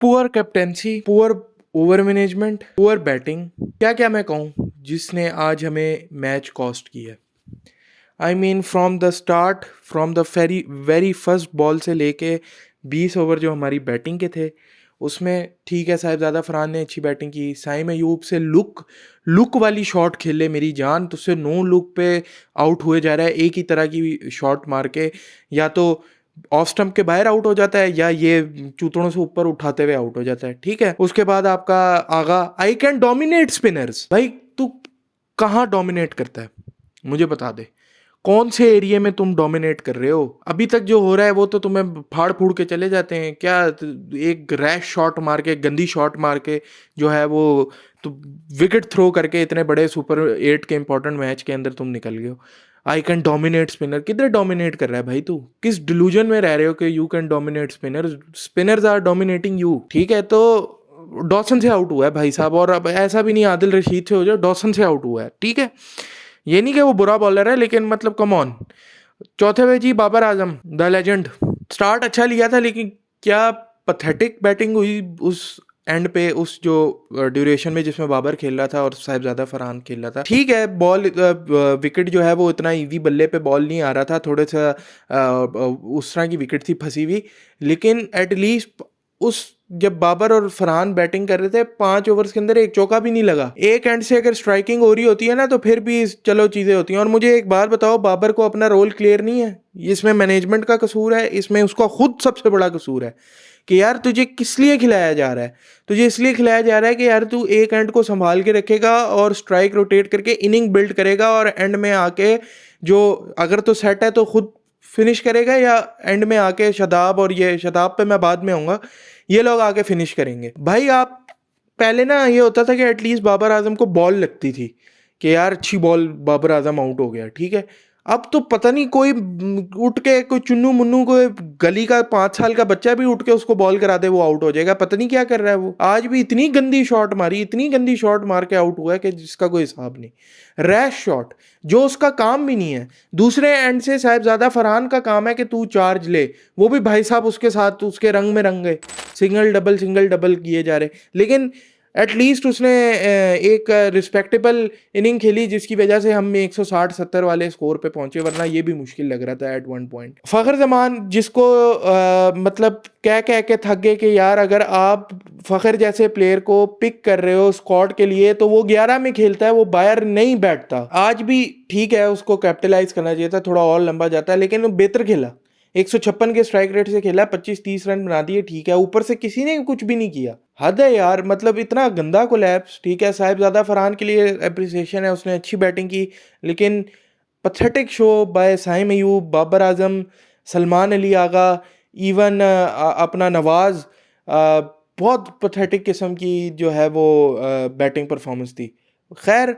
Poor captaincy, poor over management, poor batting, क्या क्या मैं कहूँ जिसने आज हमें मैच कॉस्ट किया। I mean from the start, from the very very first ball से लेके 20 ओवर जो हमारी बैटिंग के थे उसमें ठीक है, साहिबजादा फरहान ने अच्छी बैटिंग की। साइम अयूब से लुक लुक वाली शॉट खेले मेरी जान, तो उससे नो लुक पे आउट हुए जा रहा है, एक ही तरह की शॉट मार के, या तो ऑफ स्टंप के बाहर आउट हो जाता है या ये चूतड़ों से ऊपर उठाते हुए आउट हो जाता है। ठीक है, उसके बाद आपका आगा आई कैन डोमिनेट स्पिनर्स। भाई तू कहाँ डोमिनेट करता है, मुझे बता दे कौन से एरिया में तुम डोमिनेट कर रहे हो। अभी तक जो हो रहा है वो तो तुम्हें फाड़ फूड़ के चले जाते हैं क्या, एक रैश शॉट मार के, गंदी शॉट मार के जो है वो तो विकेट थ्रो करके इतने बड़े सुपर 8 के इंपॉर्टेंट मैच के अंदर तुम निकल गए हो। आई कैन डोमिनेट स्पिनर, किधर डोमिनेट कर रहा है भाई तू, किस डिल्यूजन में रह रहे हो कि you can dominate spinner, spinners are dominating you. ठीक है, तो डॉसन से आउट हुआ है भाई साहब, और अब ऐसा भी नहीं आदिल रशीद से हो जाए, डॉसन से आउट हुआ है। ठीक है, ये नहीं कि वो बुरा बॉलर है, लेकिन मतलब कम ऑन। चौथे पे जी Babar Azam the legend, start अच्छा लिया था लेकिन क्या पथेटिक बैटिंग हुई उस एंड पे, उस जो ड्यूरेशन में जिसमें बाबर खेल रहा था और साहिबजादा फरहान खेल रहा था। ठीक है, बॉल विकेट जो है वो इतना इजी बल्ले पे बॉल नहीं आ रहा था, थोड़ा सा उस तरह की विकेट थी फंसी हुई, लेकिन एटलीस्ट उस जब बाबर और फरहान बैटिंग कर रहे थे 5 ओवर्स के अंदर एक चौका भी नहीं लगा। एक एंड से अगर स्ट्राइकिंग हो रही होती है ना तो फिर भी चलो चीज़ें होती हैं। और मुझे एक बात बताओ, बाबर को अपना रोल क्लियर नहीं है, इसमें मैनेजमेंट का कसूर है, इसमें उसका खुद सबसे बड़ा कसूर है कि यार तुझे किस लिए खिलाया जा रहा है। तुझे इसलिए खिलाया जा रहा है कि यार तू एक एंड को संभाल के रखेगा और स्ट्राइक रोटेट करके इनिंग बिल्ड करेगा, और एंड में आके जो अगर तो सेट है तो खुद फिनिश करेगा, या एंड में आके शदाब, और ये शदाब पे मैं बाद में आऊँगा, ये लोग आके फिनिश करेंगे। भाई आप पहले ना ये होता था कि एटलीस्ट बाबर आजम को बॉल लगती थी कि यार अच्छी बॉल, बाबर आजम आउट हो गया। ठीक है, अब तो पता नहीं कोई उठ के, कोई चुन्नू मुन्नू, कोई गली का 5 साल का बच्चा भी उठ के उसको बॉल करा दे वो आउट हो जाएगा। पता नहीं क्या कर रहा है वो। आज भी इतनी गंदी शॉट मारी, इतनी गंदी शॉट मार के आउट हुआ है कि जिसका कोई हिसाब नहीं। रैश शॉट जो उसका काम भी नहीं है। दूसरे एंड से साहिबजादा फरहान का काम है कि तू चार्ज ले, वो भी भाई साहब उसके साथ उसके रंग में रंग गए, सिंगल डबल किए जा रहे, लेकिन एटलीस्ट उसने एक रिस्पेक्टेबल इनिंग खेली जिसकी वजह से हम 160-70 वाले स्कोर पे पहुंचे, वरना ये भी मुश्किल लग रहा था at one point. Fakhar Zaman जिसको मतलब कह के थक गए कि यार अगर आप फ़खर जैसे प्लेयर को पिक कर रहे हो स्क्वाड के लिए तो वो 11 में खेलता है, वो बाहर नहीं बैठता। आज भी ठीक है, उसको कैपिटलाइज करना चाहिए था, थोड़ा और लंबा जाता है, लेकिन वो बेहतर खेला। 156 के स्ट्राइक रेट से खेला, 25-30 रन बना दिए। ठीक है, ऊपर से किसी ने कुछ भी नहीं किया। हद है यार, मतलब इतना गंदा कोलैप्स। ठीक है, साहिबजादा फरहान के लिए अप्रिसिएशन है, उसने अच्छी बैटिंग की, लेकिन pathetic show by Saim Ayub, Babar Azam, Salman Ali Agha, even अपना नवाज, बहुत पथेटिक किस्म की जो है वो बैटिंग परफॉर्मेंस थी। खैर,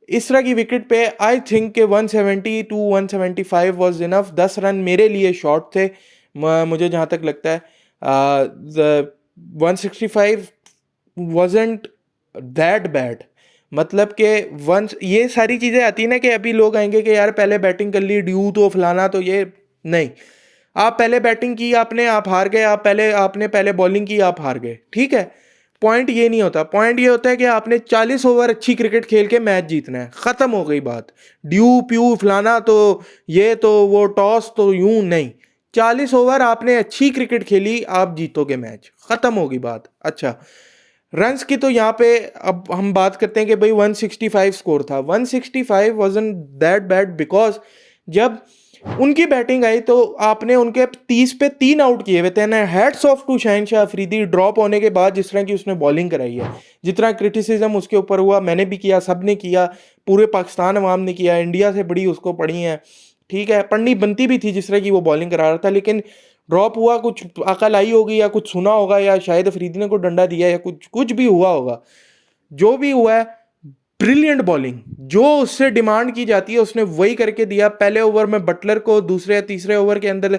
इस तरह की विकेट पे आई थिंक के 170 to 175 वॉज इनफ। 10 रन मेरे लिए शॉर्ट थे, मुझे जहाँ तक लगता है। 165 wasn't that bad। मतलब कि वंस ये सारी चीज़ें आती है ना कि अभी लोग आएंगे कि यार पहले बैटिंग कर ली, ड्यू तो फलाना, तो ये नहीं। आप पहले बैटिंग की आपने, आप हार गए। आपने पहले बॉलिंग की, आप हार गए। ठीक है, पॉइंट ये नहीं होता। पॉइंट ये होता है कि आपने 40 ओवर अच्छी क्रिकेट खेल के मैच जीतना है, ख़त्म हो गई बात। ड्यू प्यू फलाना तो ये तो वो टॉस तो यूं नहीं। 40 ओवर आपने अच्छी क्रिकेट खेली, आप जीतोगे मैच, ख़त्म होगी बात। अच्छा, रन्स की तो यहाँ पे अब हम बात करते हैं कि भाई 165 स्कोर था। 165 वाजंट दैट बैड, बिकॉज जब उनकी बैटिंग आई तो आपने उनके 30 पे 3 आउट किए हुए थे ना। Hats off to Shaheen Shah Afridi, drop होने के बाद जिस तरह की उसने बॉलिंग कराई है, जितना क्रिटिसिज्म उसके ऊपर हुआ, मैंने भी किया, सब ने किया, पूरे पाकिस्तान अवाम ने किया, इंडिया से बड़ी उसको पड़ी है। ठीक है, पढ़नी बनती भी थी जिस तरह की वो बॉलिंग करा रहा था, लेकिन ड्रॉप हुआ, कुछ अकल आई होगी या कुछ सुना होगा, या शायद अफरीदी ने को डंडा दिया, या कुछ भी हुआ होगा। जो भी हुआ है, ब्रिलियंट बॉलिंग जो उससे डिमांड की जाती है उसने वही करके दिया। पहले ओवर में बटलर को, दूसरे या तीसरे ओवर के अंदर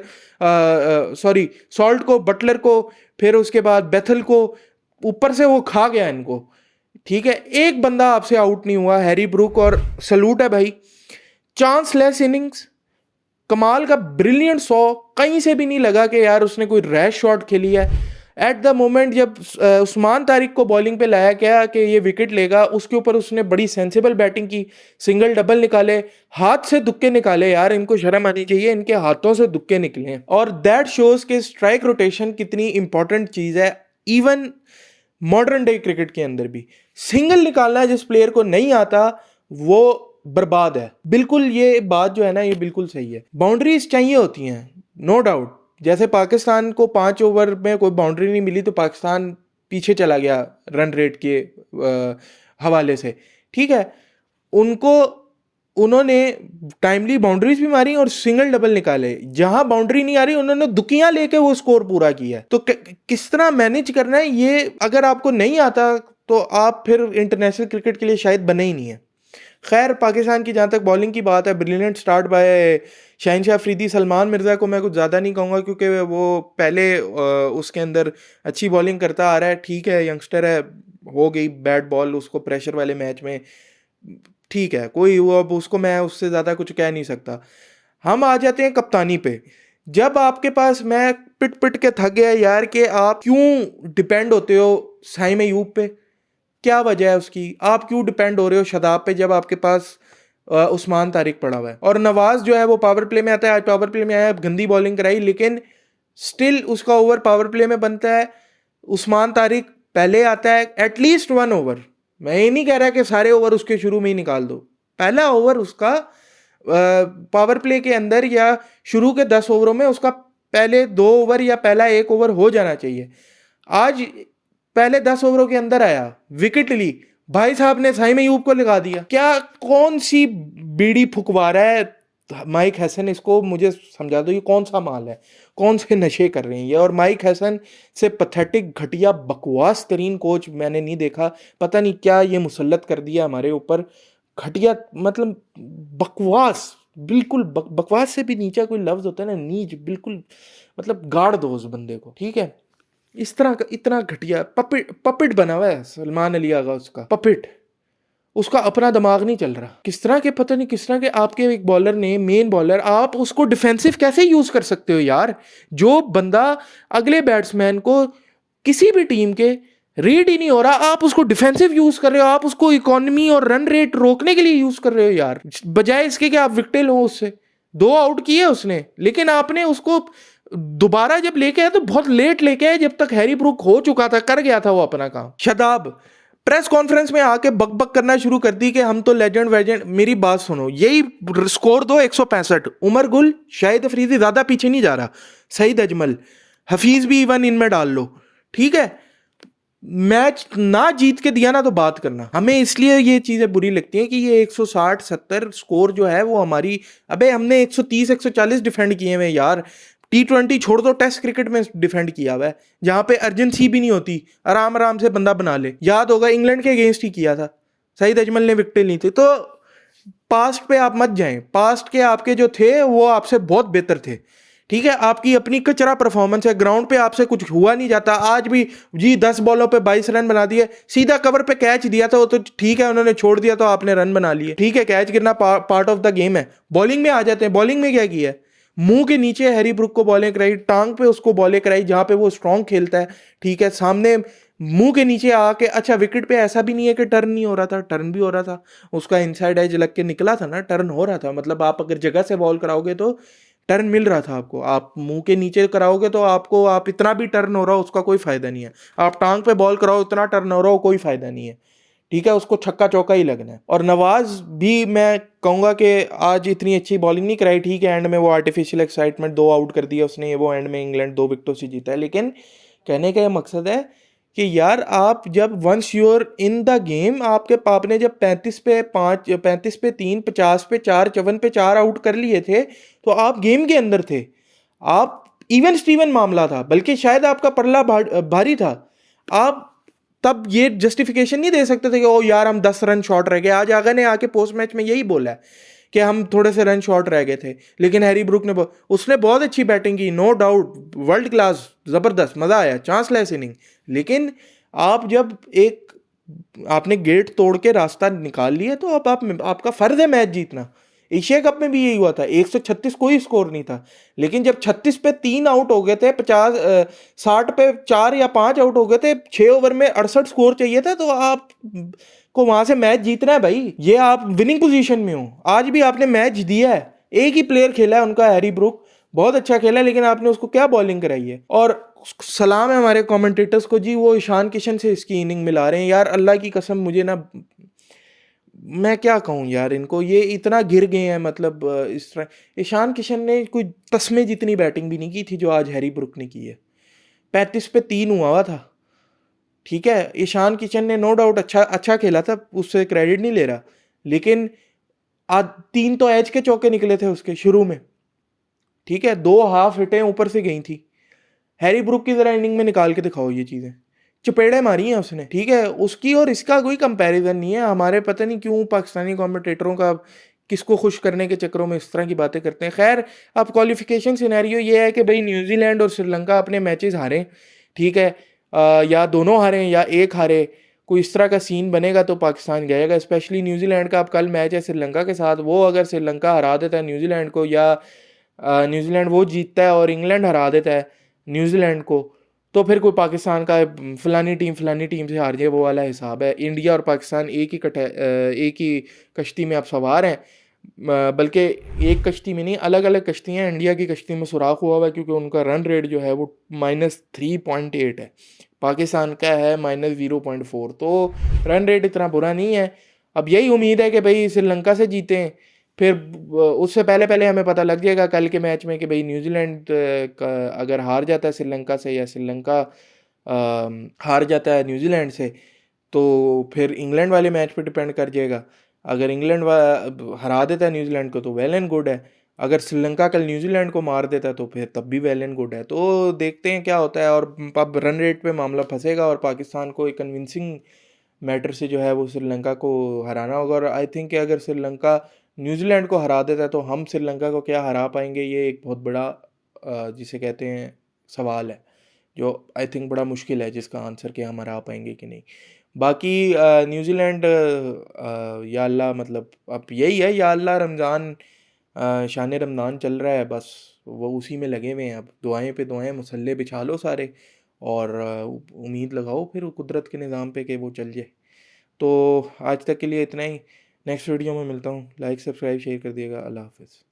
सॉल्ट को, बटलर को, फिर उसके बाद बेथल को, ऊपर से वो खा गया इनको। ठीक है, एक बंदा आपसे आउट नहीं हुआ, हैरी ब्रूक, और सलूट है भाई। चांसलेस इनिंग्स, कमाल का ब्रिलियंट 100, कहीं से भी नहीं लगा कि यार उसने कोई रैश शॉट खेली है। एट द मोमेंट जब उस्मान तारिक को बॉलिंग पे लाया गया कि ये विकेट लेगा, उसके ऊपर उसने बड़ी सेंसिबल बैटिंग की, सिंगल डबल निकाले, हाथ से दुक्के निकाले। यार इनको शर्म आनी चाहिए, इनके हाथों से दुक्के निकले। और दैट शोज के स्ट्राइक रोटेशन कितनी इंपॉर्टेंट चीज है। इवन मॉडर्न डे क्रिकेट के अंदर भी सिंगल निकालना जिस प्लेयर को नहीं आता वो बर्बाद है। बिल्कुल ये बात जो है ना, ये बिल्कुल सही है। बाउंड्रीज चाहिए होती हैं, नो डाउट। जैसे पाकिस्तान को 5 ओवर में कोई बाउंड्री नहीं मिली तो पाकिस्तान पीछे चला गया रन रेट के हवाले से, ठीक है। उन्होंने टाइमली बाउंड्रीज भी मारी और सिंगल डबल निकाले। जहां बाउंड्री नहीं आ रही उन्होंने दुकियां लेके वो स्कोर पूरा किया। तो किस तरह मैनेज करना है ये अगर आपको नहीं आता तो आप फिर इंटरनेशनल क्रिकेट के लिए शायद बने ही नहीं है। खैर, पाकिस्तान की जहाँ तक बॉलिंग की बात है, ब्रिलियंट स्टार्ट बाय शहनशाह अफरीदी। सलमान मिर्ज़ा को मैं कुछ ज़्यादा नहीं कहूँगा क्योंकि वो पहले उसके अंदर अच्छी बॉलिंग करता आ रहा है, ठीक है, यंगस्टर है, हो गई बैट बॉल उसको प्रेशर वाले मैच में, ठीक है, कोई वो, अब उसको मैं उससे ज़्यादा कुछ कह नहीं सकता। हम आ जाते हैं कप्तानी पे। जब आपके पास, मैं पिट पिट के थक गया यार कि आप क्यों डिपेंड होते हो साइम अयूब पे, क्या वजह है उसकी? आप क्यों डिपेंड हो रहे हो शादाब पे जब आपके पास उस्मान तारिक पड़ा हुआ है? और नवाज जो है वो पावर प्ले में आता है, आज पावर प्ले में आया, गंदी बॉलिंग कराई, लेकिन स्टिल उसका ओवर पावर प्ले में बनता है। उस्मान तारिक पहले आता है एटलीस्ट 1 ओवर, मैं ये नहीं कह रहा कि सारे ओवर उसके शुरू में ही निकाल दो, पहला ओवर उसका पावर प्ले के अंदर या शुरू के 10 ओवरों में उसका पहले 2 ओवर या पहला 1 ओवर हो जाना चाहिए। आज पहले 10 ओवरों के अंदर आया, विकेट ली, भाई साहब ने साइम अयूब को लगा दिया। क्या कौन सी बीड़ी फुकवा रहा है माइक हसन? इसको मुझे समझा दो, ये कौन सा माल है, कौन से नशे कर रहे हैं ये? और माइक हसन से पथेटिक, घटिया, बकवास तरीन कोच मैंने नहीं देखा। पता नहीं क्या ये मुसल्लत कर दिया हमारे ऊपर, घटिया, मतलब बकवास, बिल्कुल बकवास से भी नीचा कोई लफ्ज होता है ना, नीच, बिल्कुल, मतलब गाड़ दो उस बंदे को, ठीक है। इस तरह का इतना घटिया पपिट बना हुआ है सलमान अली आगा, उसका पपिट, उसका अपना दिमाग नहीं चल रहा। किस तरह के, पता नहीं किस तरह के आपके एक बॉलर ने, मेन बॉलर, आप उसको डिफेंसिव कैसे यूज कर सकते हो यार? जो बंदा अगले बैट्समैन को किसी भी टीम के रीड ही नहीं हो रहा, आप उसको डिफेंसिव यूज कर रहे हो, आप उसको इकोनॉमी और रन रेट रोकने के लिए यूज कर रहे हो यार, बजाय इसके कि आप विकेट लो उससे। 2 आउट किए उसने, लेकिन आपने उसको दोबारा जब लेके आया तो बहुत लेट लेके आया, जब तक हैरी ब्रूक हो चुका था, कर गया था वो अपना काम। शादाब प्रेस कॉन्फ्रेंस में आके बकबक करना शुरू कर दी कि हम तो लेजेंड वेजेंड। मेरी बात सुनो, यही स्कोर दो 165, उमर गुल, शाहिद अफरीदी, ज्यादा पीछे नहीं जा रहा, सईद अजमल, हफीज भी इवन इनमें डाल लो, ठीक है। मैच ना जीत के दिया ना तो बात करना। हमें इसलिए ये चीजें बुरी लगती हैं कि ये 160-70 स्कोर जो है वो हमारी, अबे हमने 130-140 डिफेंड किए हुए यार। T20 छोड़ दो, टेस्ट क्रिकेट में डिफेंड किया हुआ है, जहां पे अर्जेंसी भी नहीं होती, आराम आराम से बंदा बना ले। याद होगा इंग्लैंड के अगेंस्ट ही किया था, सईद अजमल ने विकेट ली थी। तो पास्ट पे आप मत जाएं, पास्ट के आपके जो थे वो आपसे बहुत बेहतर थे, ठीक है। आपकी अपनी कचरा परफॉर्मेंस है, ग्राउंड पे आपसे कुछ हुआ नहीं जाता। आज भी जी 10 बॉलों पे 22 रन बना दिए, सीधा कवर पे कैच दिया था वो तो ठीक है, उन्होंने छोड़ दिया तो आपने रन बना लिए, ठीक है, कैच गिरना पार्ट ऑफ द गेम है। बॉलिंग में आ जाते हैं, बॉलिंग में क्या किया है? मुंह के नीचे हैरी ब्रूक को बॉलें कराई, टांग पे उसको बॉलें कराई जहां पे वो स्ट्रांग खेलता है, ठीक है, सामने मुंह के नीचे आके। अच्छा, विकेट पे ऐसा भी नहीं है कि टर्न नहीं हो रहा था, टर्न भी हो रहा था, उसका इनसाइड एज लग के निकला था ना, टर्न हो रहा था। मतलब आप अगर जगह से बॉल कराओगे तो टर्न मिल रहा था आपको, आप मुंह के नीचे कराओगे तो आपको, आप इतना भी टर्न हो रहा हो उसका कोई फायदा नहीं है, आप टांग पे बॉल कराओ इतना टर्न हो रहा हो कोई फायदा नहीं है, ठीक है, उसको छक्का चौका ही लगना है। और नवाज भी मैं कहूँगा कि आज इतनी अच्छी बॉलिंग नहीं कराई, ठीक है, एंड में वो आर्टिफिशियल एक्साइटमेंट 2 आउट कर दिया उसने, वो एंड में इंग्लैंड 2 विकेटों से जीता है। लेकिन कहने का ये मकसद है कि यार आप जब once you're in the game, आपने जब 35 पे 5, 35 पे 3, 50 पे 4, 54 पे 4 आउट कर लिए थे तो आप गेम के अंदर थे, आप इवन स्टीवन मामला था, बल्कि शायद आपका पल्ला भारी था। आप तब ये जस्टिफिकेशन नहीं दे सकते थे कि ओ यार हम 10 रन शॉर्ट रह गए। आज आगा ने आके पोस्ट मैच में यही बोला है कि हम थोड़े से रन शॉर्ट रह गए थे, लेकिन हैरी ब्रूक ने उसने बहुत अच्छी बैटिंग की, नो डाउट, वर्ल्ड क्लास, जबरदस्त, मजा आया, चांसलेस इनिंग। लेकिन आप जब आपने गेट तोड़ के रास्ता निकाल लिया तो अब आपका फर्ज है मैच जीतना। एशिया कप में भी यही हुआ था, 136 कोई स्कोर नहीं था, लेकिन जब 36 पे 3 आउट हो गए थे, 60 पे 4 या 5 आउट हो गए थे, 6 ओवर में 68 स्कोर चाहिए था, तो आप को वहां से मैच जीतना है भाई, ये आप विनिंग पोजीशन में हो। आज भी आपने मैच दिया है, एक ही प्लेयर खेला है उनका, हैरी ब्रूक, बहुत अच्छा खेला, लेकिन आपने उसको क्या बॉलिंग कराई है। और सलाम है हमारे कमेंटेटर्स को जी, वो ईशान किशन से इसकी इनिंग मिला रहे हैं यार, अल्लाह की कसम मुझे ना, मैं क्या कहूँ यार इनको, ये इतना गिर गए हैं, मतलब इस तरह ईशान किशन ने कोई तस्मे जितनी बैटिंग भी नहीं की थी जो आज हैरी ब्रुक ने की है। 35 पे 3 हुआ था, ठीक है, ईशान किशन ने नो डाउट अच्छा अच्छा खेला था, उससे क्रेडिट नहीं ले रहा, लेकिन आज 3 तो एज के चौके निकले थे उसके शुरू में, ठीक है, 2 हाफ हिटें ऊपर से गई थी। हैरी ब्रुक की जरा इनिंग में निकाल के दिखाओ ये चीज़ें, चपेड़े मारी हैं उसने, ठीक है, उसकी और इसका कोई कंपैरिजन नहीं है। हमारे पता नहीं क्यों पाकिस्तानी कमेंटेटरों का, किसको खुश करने के चक्करों में इस तरह की बातें करते हैं। खैर, अब क्वालिफिकेशन सिनेरियो ये है कि भाई न्यूजीलैंड और श्रीलंका अपने मैचेस हारें, ठीक है, या दोनों हारें या एक हारे, कोई इस तरह का सीन बनेगा तो पाकिस्तान जाएगा। स्पेशली न्यूजीलैंड का अब कल मैच है श्रीलंका के साथ, वो अगर श्रीलंका हरा देता है न्यूजीलैंड को, या न्यूजीलैंड वो जीतता है और इंग्लैंड हरा देता है न्यूजीलैंड को, तो फिर कोई पाकिस्तान का फलानी टीम से हार जाए वो वाला हिसाब है। इंडिया और पाकिस्तान एक ही कश्ती में अब सवार हैं, बल्कि एक कश्ती में नहीं, अलग अलग कश्तियाँ हैं। इंडिया की कश्ती में सुराख हुआ हुआ है क्योंकि उनका रन रेट जो है वो -3.8 है, पाकिस्तान का है -0.4, तो रन रेट इतना बुरा नहीं है। अब यही उम्मीद है कि भाई श्रीलंका से जीतें, फिर उससे पहले पहले हमें पता लग जाएगा कल के मैच में कि भाई न्यूजीलैंड का अगर हार जाता है श्रीलंका से, या श्रीलंका हार जाता है न्यूजीलैंड से, तो फिर इंग्लैंड वाले मैच पे डिपेंड कर जाएगा। अगर इंग्लैंड हरा देता है न्यूजीलैंड को तो वेल एंड गुड है, अगर श्रीलंका कल न्यूजीलैंड को मार देता है तो फिर तब भी वेल एंड गुड है। तो देखते हैं क्या होता है, और अब रन रेट पे मामला फंसेगा और पाकिस्तान को एक कन्विंसिंग मैटर से जो है वो श्रीलंका को हराना होगा। और आई थिंक अगर श्रीलंका न्यूजीलैंड को हरा देता है तो हम श्रीलंका को क्या हरा पाएंगे, ये एक बहुत बड़ा जिसे कहते हैं सवाल है, जो आई थिंक बड़ा मुश्किल है जिसका आंसर कि हम हरा पाएंगे कि नहीं। बाकी न्यूजीलैंड या अल्लाह, मतलब अब यही है, या अल्लाह, रमज़ान शान रमज़ान चल रहा है, बस वो उसी में लगे हुए हैं। अब दुआएं पे दुआएं, मुसल्ले बिछा लो सारे, और उम्मीद लगाओ फिर कुदरत के निज़ाम पे कि वो चल जाए। तो आज तक के लिए इतना ही, नेक्स्ट वीडियो में मिलता हूँ। लाइक सब्सक्राइब शेयर कर दिएगा। अल्लाह हाफ़िज़।